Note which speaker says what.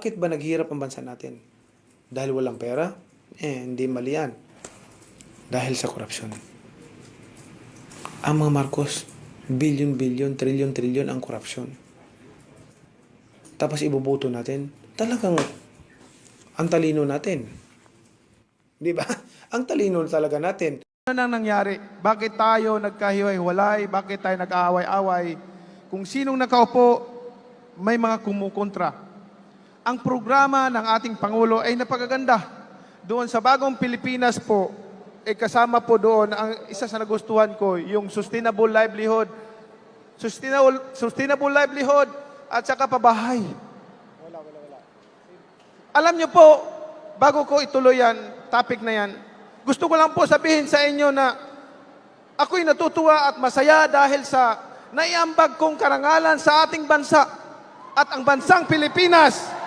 Speaker 1: Bakit ba naghihirap ang bansa natin? Dahil walang pera? Hindi mali yan. Dahil sa korupsyon. Ang mga Marcos, bilyon-bilyon, trilyon-trilyon ang korupsyon. Tapos iboboto natin, talagang ang talino natin. Di ba? Ang talino talaga natin.
Speaker 2: Ano nang nangyari? Bakit tayo nagkahiwa-hiwalay? Bakit tayo nag-aaway-away? Kung sinong nakaupo, may mga kumukontra. Ang programa ng ating Pangulo ay napakaganda. Doon sa Bagong Pilipinas po, kasama po doon, ang isa sa nagustuhan ko, yung sustainable livelihood. Sustainable livelihood at saka pabahay. Alam niyo po, bago ko ituloy yan, topic na yan, gusto ko lang po sabihin sa inyo na ako'y natutuwa at masaya dahil sa naiambag kong karangalan sa ating bansa at ang bansang Pilipinas